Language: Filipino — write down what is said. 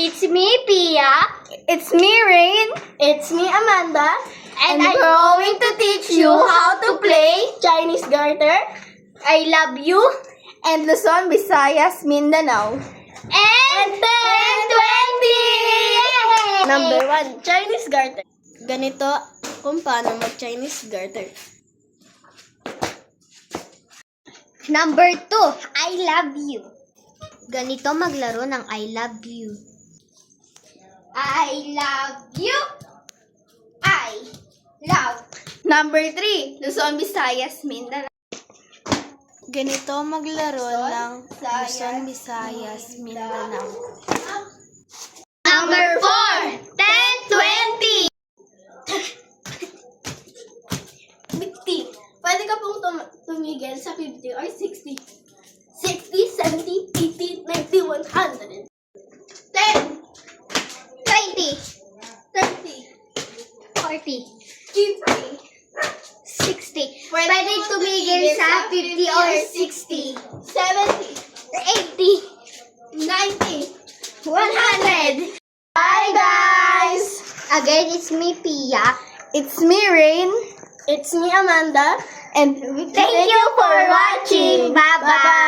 It's me, Pia. It's me, Rain. It's me, Amanda. And I'm going to teach you how to play Chinese garter. I Love You and Luzon, Visayas, Mindanao. And 10-20! Number 1, Chinese garter. ganito kung paano mag-Chinese garter. Number 2, I love you. Ganito maglaro ng I love you. I love you. I love. Number 3, Luzon, Visayas, Mindanao. Ganito maglaro ng Luzon, Visayas, Mindanao. Number 4, 10-20. 50. Pwede ka pong tumigil sa 50 or 60. 60, 70, 80, 90, 100. 10, 20, 30, 40, 50. 60. Pwede tumigil sa 50 or 60. 70, 80, 90, 100. Hi guys! Again, it's me, Pia. It's me, Rain. It's me, Amanda. And Thank you for watching. Bye-bye.